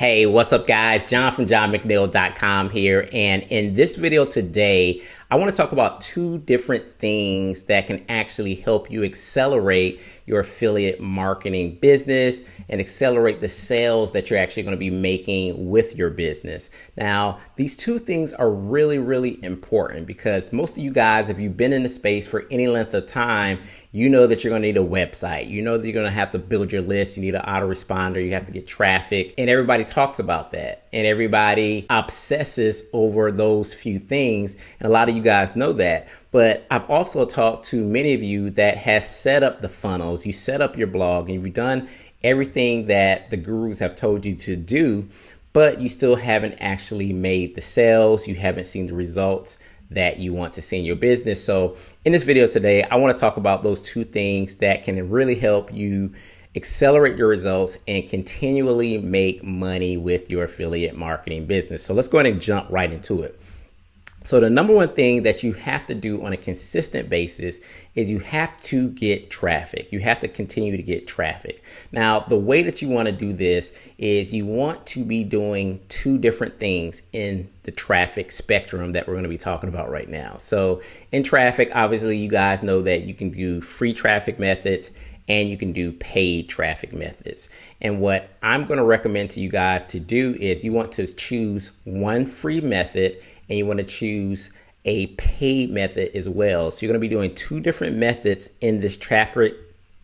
Hey, what's up guys? John from johnmcneil.com here. And in this video today, I want to talk about two different things that can actually help you accelerate your affiliate marketing business and accelerate the sales that you're actually going to be making with your business. Now, these two things are really important because most of you guys, if you've been in the space for any length of time, you know that you're going to need a website. You know that you're going to have to build your list. You need an autoresponder. You have to get traffic. And everybody talks about that. And everybody obsesses over those few things. And a lot of you guys know that. But I've also talked to many of you that has set up the funnels. You set up your blog and you've done everything that the gurus have told you to do, but you still haven't actually made the sales. You haven't seen the results that you want to see in your business. So in this video today, I want to talk about those two things that can really help you accelerate your results and continually make money with your affiliate marketing business. So let's go ahead and jump right into it. So the number one thing that you have to do on a consistent basis is you have to get traffic. You have to continue to get traffic. Now, the way that you want to do this is you want to be doing two different things in the traffic spectrum that we're going to be talking about right now. So in traffic, obviously, you guys know that you can do free traffic methods and you can do paid traffic methods. And what I'm going to recommend to you guys to do is you want to choose one free method and you want to choose a paid method as well. So you're going to be doing two different methods in this traffic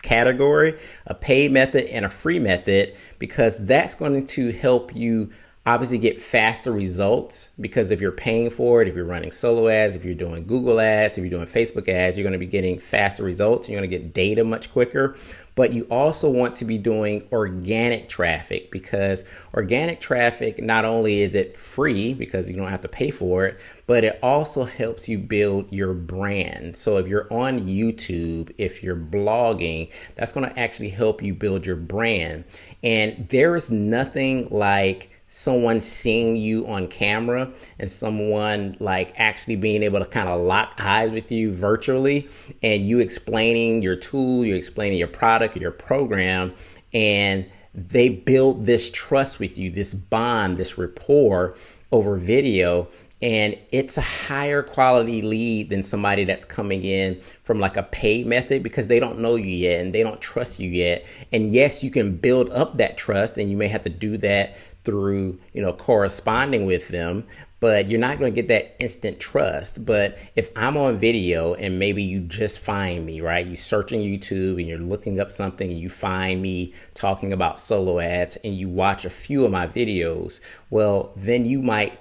category, a paid method and a free method, because that's going to help you obviously get faster results. Because if you're paying for it, if you're running solo ads, if you're doing Google ads, if you're doing Facebook ads, you're going to be getting faster results. You're going to get data much quicker. But you also want to be doing organic traffic, because organic traffic, not only is it free because you don't have to pay for it, but it also helps you build your brand. So if you're on YouTube, if you're blogging, that's going to actually help you build your brand. And there is nothing like someone seeing you on camera and someone like actually being able to kind of lock eyes with you virtually and you explaining your tool, you're explaining your product, your program, and they build this trust with you, this bond, this rapport over video. And it's a higher quality lead than somebody that's coming in from like a paid method because they don't know you yet and they don't trust you yet. And yes, you can build up that trust and you may have to do that through, corresponding with them, but you're not going to get that instant trust. But if I'm on video and maybe you just find me, right? You search on YouTube and you're looking up something and you find me talking about solo ads and you watch a few of my videos, well, then you might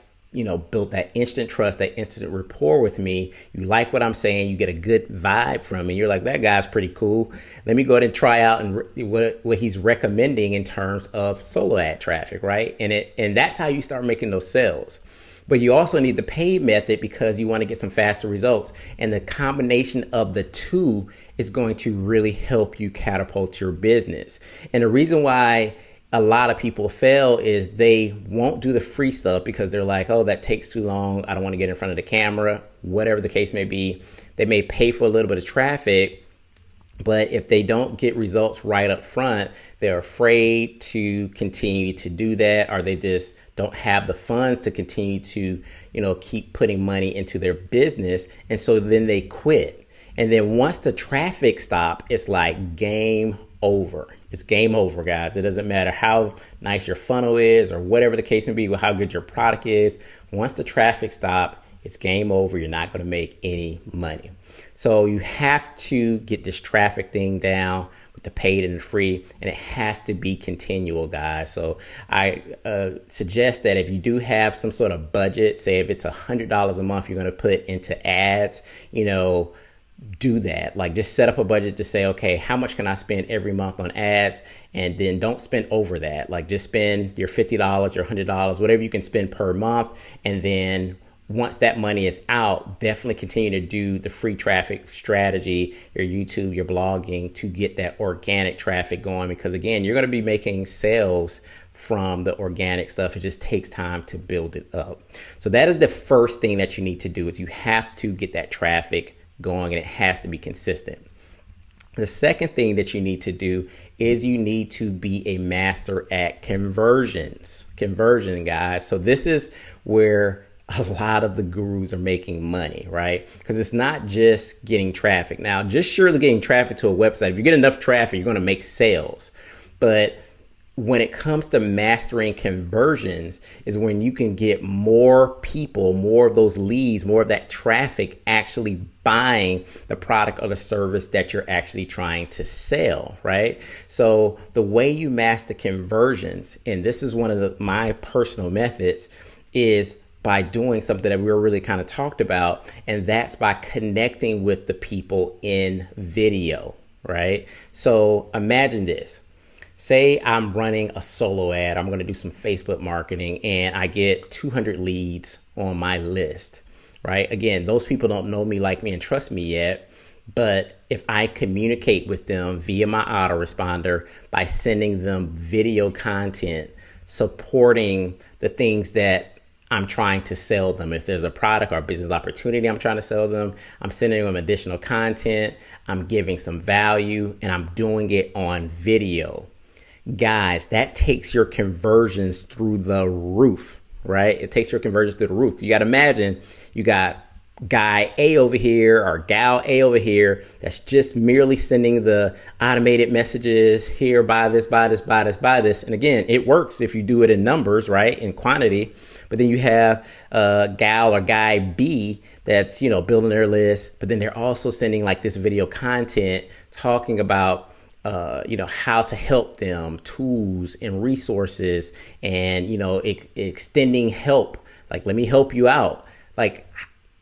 build that instant trust, that instant rapport with me. You like what I'm saying. You get a good vibe from me. You're like, that guy's pretty cool. Let me go ahead and try out what he's recommending in terms of solo ad traffic, right? And that's how you start making those sales. But you also need the paid method because you want to get some faster results. And the combination of the two is going to really help you catapult your business. And the reason why a lot of people fail is they won't do the free stuff because they're like, oh, that takes too long. I don't want to get in front of the camera, whatever the case may be. They may pay for a little bit of traffic, but if they don't get results right up front, they're afraid to continue to do that, or they just don't have the funds to continue to, keep putting money into their business. And so then they quit. And then once the traffic stops, it's like game over. It's game over, guys. It doesn't matter how nice your funnel is or whatever the case may be, or how good your product is. Once the traffic stops, it's game over. You're not going to make any money. So you have to get this traffic thing down with the paid and the free, and it has to be continual, guys. So I suggest that if you do have some sort of budget, say if it's $100 a month you're going to put into ads, do that. Like, just set up a budget to say, okay, how much can I spend every month on ads? And then don't spend over that. Like, just spend your $50, your $100, whatever you can spend per month. And then once that money is out, definitely continue to do the free traffic strategy, your YouTube, your blogging, to get that organic traffic going. Because again, you're going to be making sales from the organic stuff. It just takes time to build it up. So that is the first thing that you need to do, is you have to get that traffic going, and it has to be consistent. The second thing that you need to do is you need to be a master at conversion, guys. So this is where a lot of the gurus are making money, right? Because it's not just getting traffic. Now, just surely getting traffic to a website, if you get enough traffic, you're going to make sales. But when it comes to mastering conversions is when you can get more people, more of those leads, more of that traffic actually buying the product or the service that you're actually trying to sell, right? So the way you master conversions, and this is one of my personal methods, is by doing something that we were really kind of talked about, and that's by connecting with the people in video, right? So imagine this. Say I'm running a solo ad, I'm going to do some Facebook marketing, and I get 200 leads on my list, right? Again, those people don't know me, like me, and trust me yet. But if I communicate with them via my autoresponder by sending them video content, supporting the things that I'm trying to sell them. If there's a product or a business opportunity I'm trying to sell them, I'm sending them additional content, I'm giving some value, and I'm doing it on video. Guys, that takes your conversions through the roof, right? It takes your conversions through the roof. You got to imagine you got guy A over here or gal A over here that's just merely sending the automated messages here, buy this, buy this, buy this, buy this. And again, it works if you do it in numbers, right? In quantity. But then you have gal or guy B that's, building their list, but then they're also sending like this video content talking about how to help them, tools and resources, and, extending help. Like, let me help you out. Like,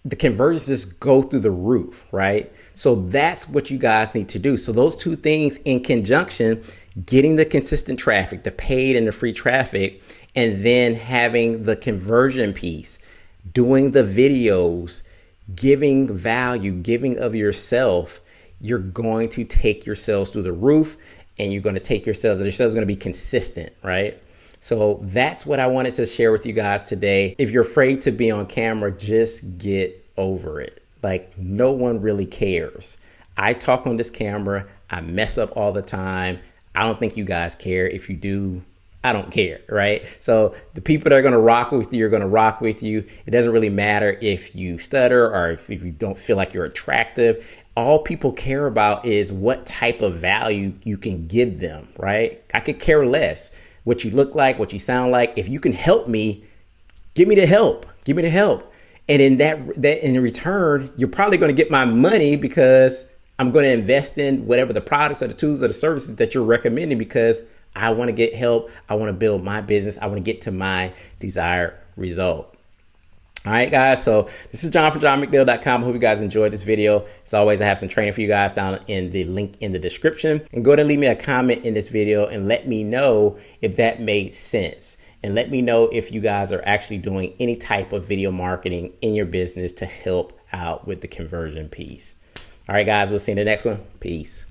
the conversions just go through the roof, right? So that's what you guys need to do. So those two things in conjunction, getting the consistent traffic, the paid and the free traffic, and then having the conversion piece, doing the videos, giving value, giving of yourself, you're going to take your sales through the roof, and you're going to take your sales, and your sales are going to be consistent, right? So that's what I wanted to share with you guys today. If you're afraid to be on camera, just get over it. Like, no one really cares. I talk on this camera. I mess up all the time. I don't think you guys care. If you do, I don't care, right? So the people that are going to rock with you are going to rock with you. It doesn't really matter if you stutter or if you don't feel like you're attractive. All people care about is what type of value you can give them, right? I could care less what you look like, what you sound like. If you can help me, give me the help. Give me the help. And in that in return, you're probably going to get my money, because I'm going to invest in whatever the products or the tools or the services that you're recommending, because I want to get help. I want to build my business. I want to get to my desired result. All right, guys. So this is John from JohnMcNeil.com. I hope you guys enjoyed this video. As always, I have some training for you guys down in the link in the description. And go ahead and leave me a comment in this video and let me know if that made sense. And let me know if you guys are actually doing any type of video marketing in your business to help out with the conversion piece. All right, guys. We'll see you in the next one. Peace.